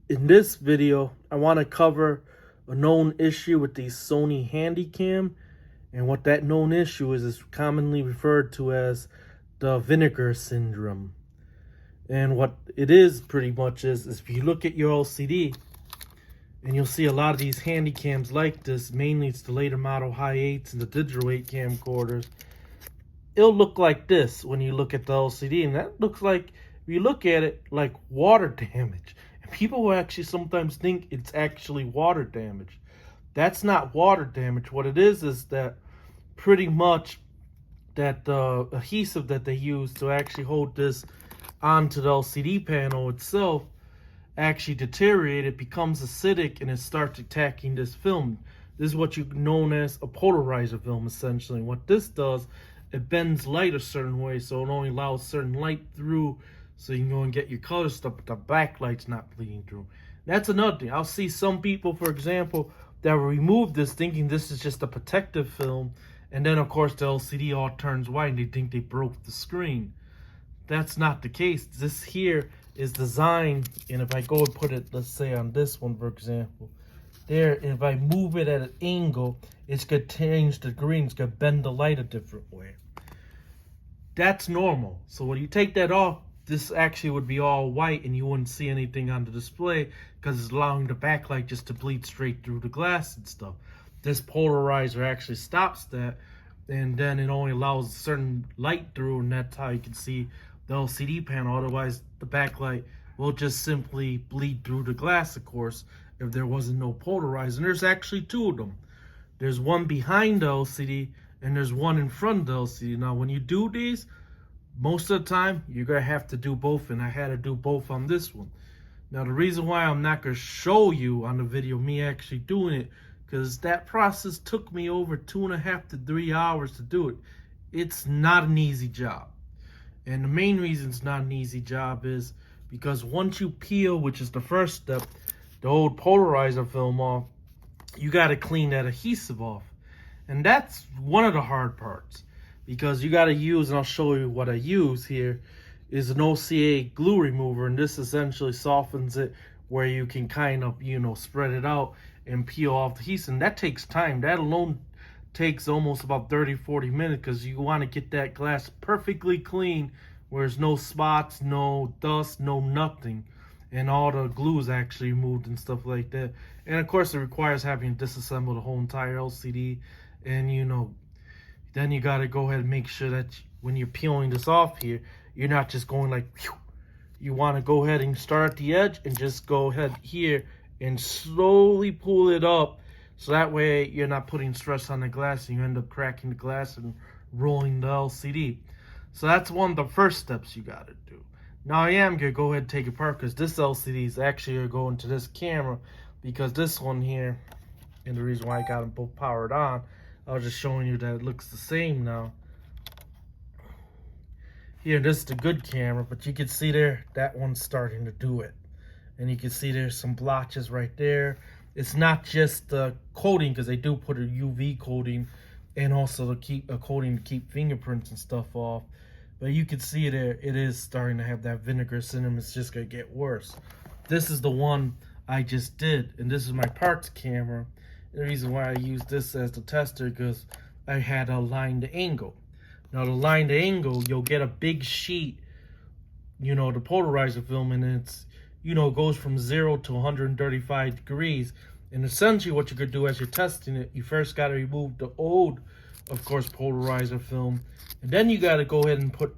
In this video, I want to cover a known issue with the Sony Handycam, and what that known issue is commonly referred to as the vinegar syndrome. And what it is pretty much is if you look at your LCD, and you'll see a lot of these Handycams like this, mainly it's the later model Hi8s and the digital 8 camcorders. It'll look like this when you look at the LCD, and that looks like, if you look at it, like water damage. And people will actually sometimes think it's actually water damage. That's not water damage. What it is that pretty much that the adhesive that they use to actually hold this onto the LCD panel itself actually deteriorate. It becomes acidic and it starts attacking this film. This is what you known as a polarizer film, essentially. What this does, it bends light a certain way, so it only allows certain light through, so you can go and get your color stuff, but the backlight's not bleeding through. That's another thing. I'll see some people, for example, that remove this thinking this is just a protective film, and then of course the LCD all turns white and they think they broke the screen. That's not the case. This here is designed, and if I go and put it, let's say on this one, for example, there, if I move it at an angle, it's going to change the green, it's going to bend the light a different way. That's normal. So when you take that off, this actually would be all white and you wouldn't see anything on the display because it's allowing the backlight just to bleed straight through the glass and stuff. This polarizer actually stops that, and then it only allows certain light through, and that's how you can see the LCD panel. Otherwise, the backlight will just simply bleed through the glass, of course, if there wasn't no polarizer. And there's actually two of them. There's one behind the LCD and there's one in front of the LCD. Now, when you do these, most of the time, you're going to have to do both, and I had to do both on this one. Now, the reason why I'm not going to show you on the video me actually doing it, because that process took me over 2.5 to 3 hours to do it. It's not an easy job. And the main reason it's not an easy job is because once you peel, which is the first step, the old polarizer film off, you got to clean that adhesive off. And that's one of the hard parts, because you got to use, and I'll show you what I use here, is an OCA glue remover, and this essentially softens it where you can kind of, spread it out and peel off the adhesive. And that takes time. That alone takes almost about 30-40 minutes, because you want to get that glass perfectly clean where there's no spots, no dust, no nothing, and all the glue is actually removed and stuff like that. And of course it requires having to disassemble the whole entire LCD, and then you got to go ahead and make sure that when you're peeling this off here, you're not just going like whew. You want to go ahead and start at the edge and just go ahead here and slowly pull it up, so that way you're not putting stress on the glass and you end up cracking the glass and rolling the LCD. So that's one of the first steps you got to do. Now I am going to go ahead and take it apart, because this LCD is actually going to this camera, because this one here, and the reason why I got them both powered on, I was just showing you that it looks the same now. Here, this is the good camera, but you can see there, that one's starting to do it. And you can see there's some blotches right there. It's not just the coating, because they do put a UV coating and also to keep a coating to keep fingerprints and stuff off. But you can see there, it is starting to have that vinegar syndrome. It's just going to get worse. This is the one I just did, and this is my parts camera. The reason why I use this as the tester, because I had to align the angle. Now to align the angle, you'll get a big sheet, the polarizer film, and it's, goes from 0 to 135 degrees. And essentially what you could do as you're testing it, you first got to remove the old, of course, polarizer film. And then you got to go ahead and put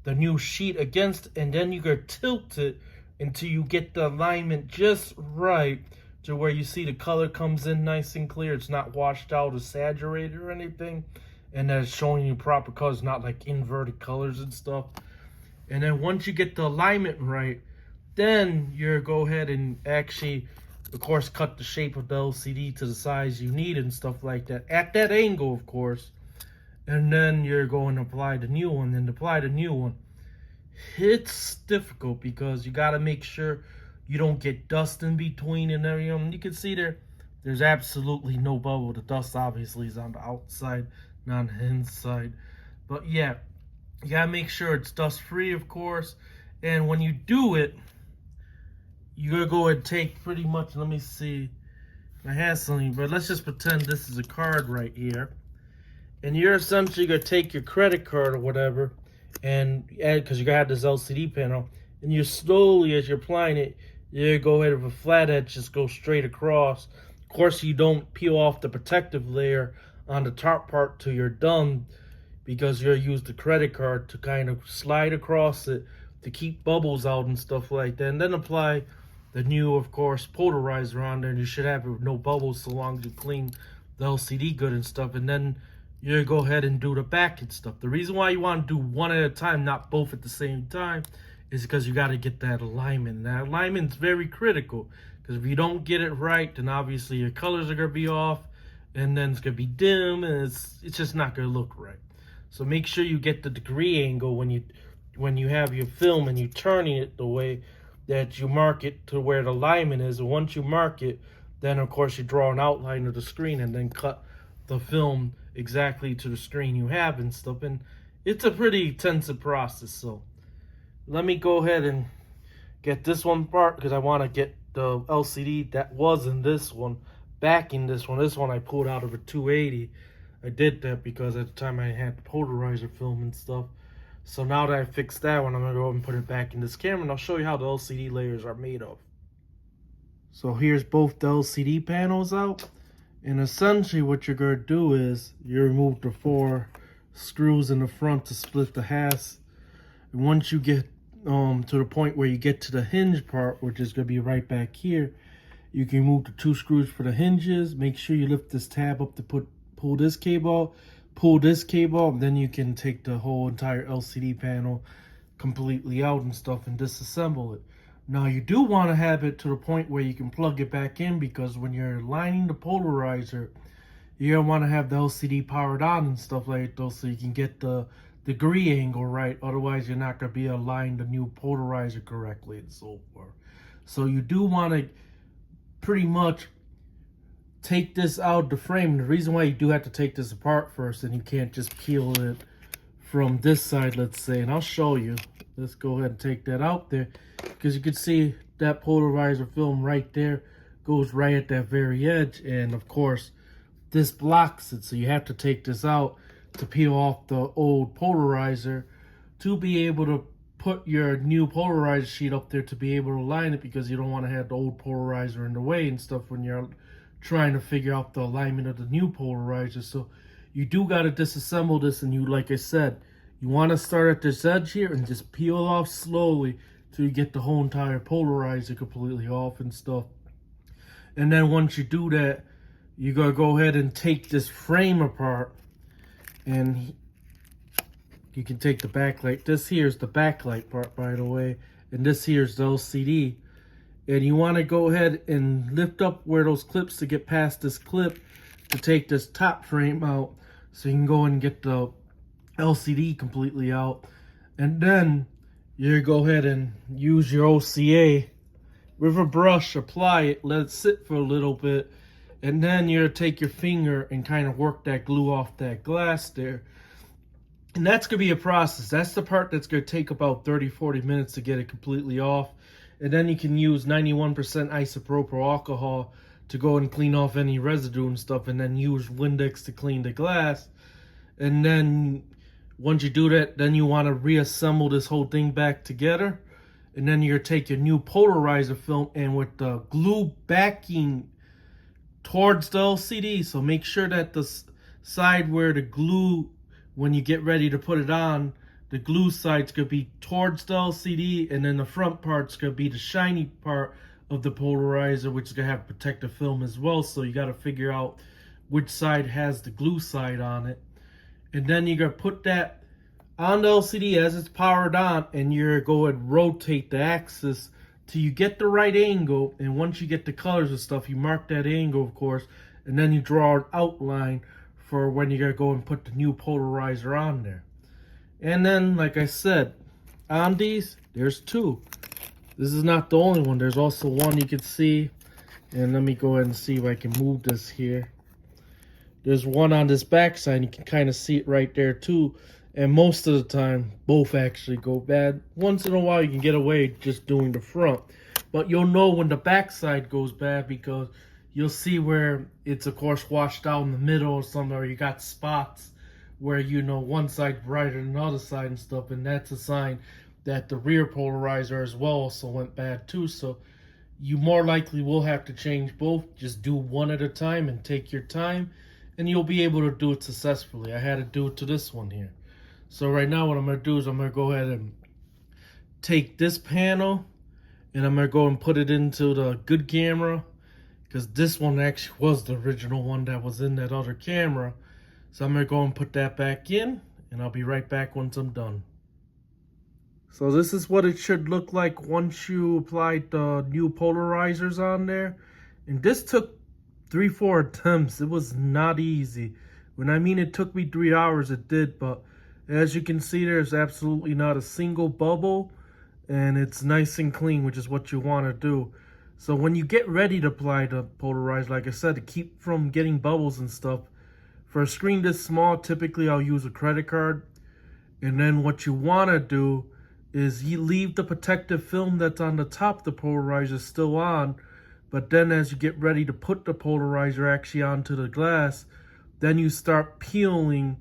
the new sheet against, and then you got to tilt it until you get the alignment just right, to where you see the color comes in nice and clear. It's not washed out or saturated or anything. And that's showing you proper colors, not like inverted colors and stuff. And then once you get the alignment right, then you go ahead and actually, of course, cut the shape of the LCD to the size you need and stuff like that, at that angle, of course. And then you're going to apply the new one, and apply the new one. It's difficult because you got to make sure you don't get dust in between and everything. You can see there's absolutely no bubble. The dust obviously is on the outside, not on the inside. But yeah, you got to make sure it's dust free, of course. And when you do it, you're gonna go ahead and take pretty much, let me see, I have something, but let's just pretend this is a card right here. And you're essentially gonna take your credit card or whatever, and because you're gonna have this LCD panel, and you're slowly, as you're applying it, you're gonna go ahead with a flat edge, just go straight across. Of course, you don't peel off the protective layer on the top part till you're done, because you're gonna use the credit card to kind of slide across it to keep bubbles out and stuff like that. And then apply the new, of course, polarizer on there, and you should have no bubbles so long as you clean the LCD good and stuff. And then you're gonna go ahead and do the back and stuff. The reason why you want to do one at a time, not both at the same time, is because you got to get that alignment. That alignment is very critical, because if you don't get it right, then obviously your colors are gonna be off, and then it's gonna be dim, and it's just not gonna look right. So make sure you get the degree angle when you have your film and you're turning it the way that you mark it to where the alignment is. And once you mark it, then of course you draw an outline of the screen and then cut the film exactly to the screen you have and stuff. And it's a pretty intensive process. So let me go ahead and get this one part, because I want to get the LCD that was in this one back in this one. This one I pulled out of a 280. I did that because at the time I had the polarizer film and stuff. So now that I fixed that one, I'm going to go ahead and put it back in this camera, and I'll show you how the LCD layers are made of. So here's both the LCD panels out. And essentially what you're going to do is you remove the 4 screws in the front to split the halves. And once you get to the point where you get to the hinge part, which is going to be right back here, you can remove the 2 screws for the hinges. Make sure you lift this tab up to pull this cable out, and then you can take the whole entire LCD panel completely out and stuff and disassemble it. Now you do want to have it to the point where you can plug it back in, because when you're lining the polarizer, you're going to want to have the LCD powered on and stuff like that, so you can get the degree angle right. Otherwise you're not going to be able to line the new polarizer correctly and so forth. So you do want to pretty much take this out of the frame. And the reason why you do have to take this apart first, and you can't just peel it from this side, let's say, and I'll show you. Let's go ahead and take that out there, because you can see that polarizer film right there goes right at that very edge, and of course this blocks it. So you have to take this out to peel off the old polarizer to be able to put your new polarizer sheet up there to be able to line it, because you don't want to have the old polarizer in the way and stuff when you're trying to figure out the alignment of the new polarizer. So you do got to disassemble this, and you, like I said, you want to start at this edge here and just peel off slowly till you get the whole entire polarizer completely off and stuff. And then once you do that, you gotta go ahead and take this frame apart, and you can take the backlight. This here is the backlight part, by the way, and this here is the LCD. And you want to go ahead and lift up where those clips to get past this clip to take this top frame out, so you can go and get the LCD completely out. And then you go ahead and use your OCA with a brush, apply it, let it sit for a little bit, and then you're take your finger and kind of work that glue off that glass there. And that's going to be a process. That's the part that's going to take about 30-40 minutes to get it completely off. And then you can use 91% isopropyl alcohol to go and clean off any residue and stuff, and then use Windex to clean the glass. And then once you do that, then you want to reassemble this whole thing back together. And then you're take your new polarizer film, and with the glue backing towards the LCD, so make sure that the side where the glue, when you get ready to put it on, the glue side's gonna be towards the LCD, and then the front part's gonna be the shiny part of the polarizer, which is gonna have protective film as well. So you gotta figure out which side has the glue side on it. And then you're gonna put that on the LCD as it's powered on, and you're going to rotate the axis till you get the right angle. And once you get the colors and stuff, you mark that angle, of course, and then you draw an outline for when you're gonna go and put the new polarizer on there. And then, like I said, on these, there's 2. This is not the only one. There's also one you can see. And let me go ahead and see if I can move this here. There's one on this back side. You can kind of see it right there too. And most of the time, both actually go bad. Once in a while, you can get away just doing the front. But you'll know when the backside goes bad because you'll see where it's of course washed out in the middle or something, or you got spots where you know one side brighter than the other side and stuff, and that's a sign that the rear polarizer as well also went bad too. So you more likely will have to change both. Just do one at a time and take your time, and you'll be able to do it successfully. I had to do it to this one here. So right now what I'm going to do is I'm going to go ahead and take this panel and I'm going to go and put it into the good camera, because this one actually was the original one that was in that other camera. So I'm going to go and put that back in, and I'll be right back once I'm done. So this is what it should look like once you applied the new polarizers on there. And this took 3-4 attempts. It was not easy. When I mean it took me 3 hours, it did. But as you can see, there's absolutely not a single bubble. And it's nice and clean, which is what you want to do. So when you get ready to apply the polarizer, like I said, to keep from getting bubbles and stuff, for a screen this small, typically I'll use a credit card. And then what you want to do is you leave the protective film that's on the top of the polarizer still on, but then as you get ready to put the polarizer actually onto the glass, then you start peeling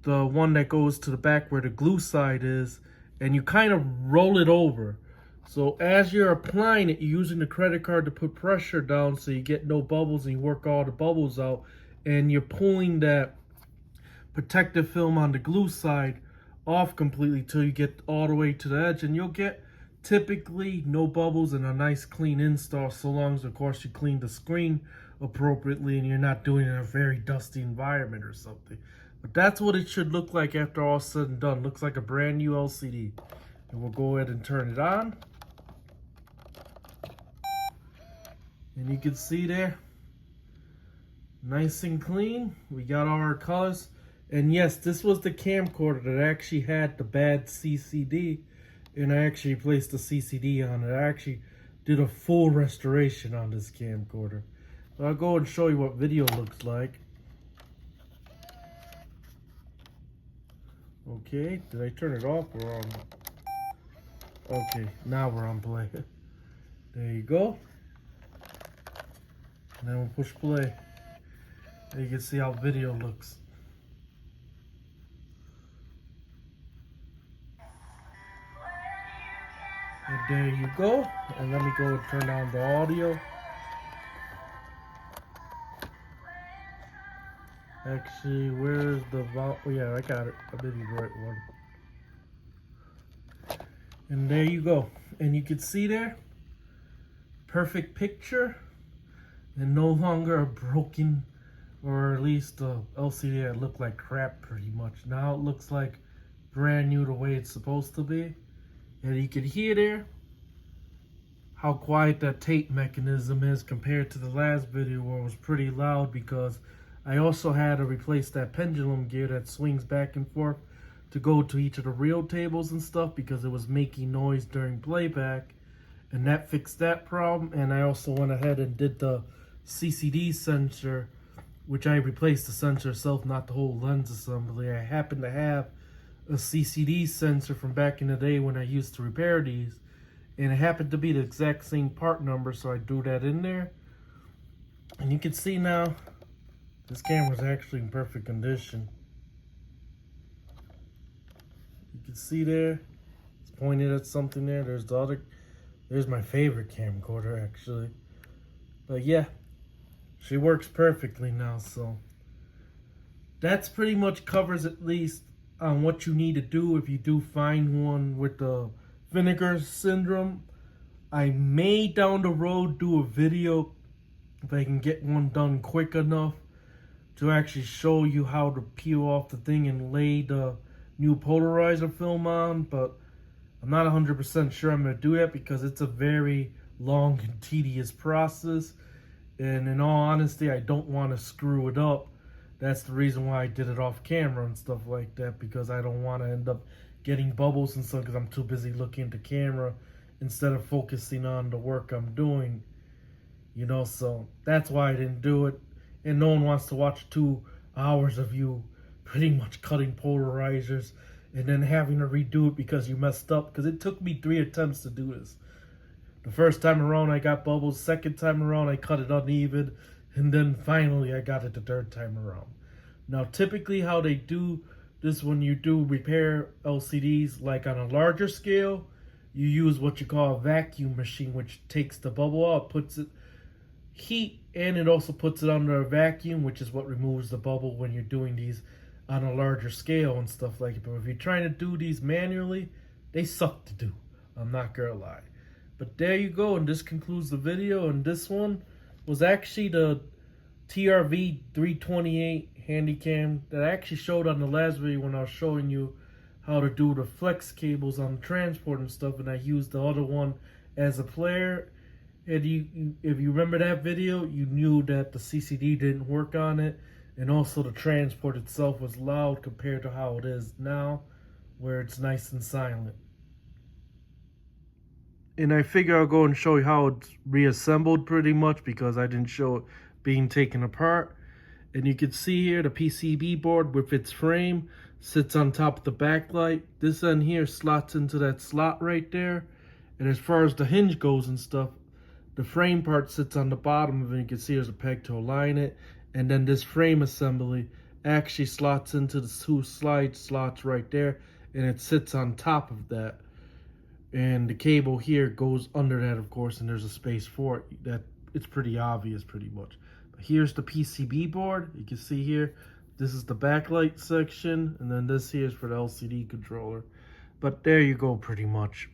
the one that goes to the back where the glue side is, and you kind of roll it over. So as you're applying it, you're using the credit card to put pressure down so you get no bubbles and you work all the bubbles out, and you're pulling that protective film on the glue side off completely till you get all the way to the edge, and you'll get typically no bubbles and a nice clean install, so long as of course you clean the screen appropriately and you're not doing it in a very dusty environment or something. But that's what it should look like after all said and done. Looks like a brand new LCD. And we'll go ahead and turn it on, and you can see there, nice and clean. We got all our colors. And yes, this was the camcorder that actually had the bad CCD, and I actually replaced the CCD on it. I actually did a full restoration on this camcorder. So I'll go and show you what video looks like. Okay, did I turn it off or on? Okay, now we're on play. There you go. And then we'll push play. And you can see how video looks. And there you go. And let me go and turn on the audio. Actually, where's the volume? Oh, yeah, I got it. I did the right one. And there you go. And you can see there, perfect picture, and no longer a broken, or at least the LCD that looked like crap pretty much. Now it looks like brand new the way it's supposed to be. And you can hear there how quiet that tape mechanism is compared to the last video where it was pretty loud, because I also had to replace that pendulum gear that swings back and forth to go to each of the reel tables and stuff, because it was making noise during playback, and that fixed that problem. And I also went ahead and did the CCD sensor, which I replaced the sensor itself, not the whole lens assembly. I happen to have a CCD sensor from back in the day when I used to repair these, and it happened to be the exact same part number, so I threw that in there. And you can see now this camera's actually in perfect condition. You can see there, it's pointed at something there. There's the other, there's my favorite camcorder actually. But yeah, she works perfectly now. So that's pretty much covers at least on what you need to do if you do find one with the Vinegar syndrome. I may down the road do a video if I can get one done quick enough to actually show you how to peel off the thing and lay the new polarizer film on, but I'm not 100% sure I'm going to do that because it's a very long and tedious process, and in all honesty I don't want to screw it up. That's the reason why I did it off camera and stuff like that, because I don't want to end up getting bubbles and stuff because I'm too busy looking at the camera instead of focusing on the work I'm doing, you know. So that's why I didn't do it, and no one wants to watch 2 hours of you pretty much cutting polarizers and then having to redo it because you messed up, because it took me 3 attempts to do this. The first time around I got bubbles, second time around I cut it uneven, and then finally I got it the third time around. Now typically how they do this when you do repair LCDs, like on a larger scale, you use what you call a vacuum machine, which takes the bubble out, puts it heat, and it also puts it under a vacuum, which is what removes the bubble when you're doing these on a larger scale and stuff like it. But if you're trying to do these manually, they suck to do. I'm not gonna lie. But there you go, and this concludes the video. And this one was actually the TRV328 Handycam that I actually showed on the last video when I was showing you how to do the flex cables on the transport and stuff, and I used the other one as a player. And if you remember that video, you knew that the CCD didn't work on it, and also the transport itself was loud compared to how it is now, where it's nice and silent. And I figure I'll go and show you how it's reassembled pretty much, because I didn't show it being taken apart. And you can see here the PCB board with its frame sits on top of the backlight. This end here slots into that slot right there. And as far as the hinge goes and stuff, the frame part sits on the bottom of it. You can see there's a peg to align it. And then this frame assembly actually slots into the two slide slots right there. And it sits on top of that. And the cable here goes under that, of course, and there's a space for it. That it's pretty obvious pretty much. But here's the PCB board. You can see here, this is the backlight section. And then this here is for the LCD controller. But there you go pretty much.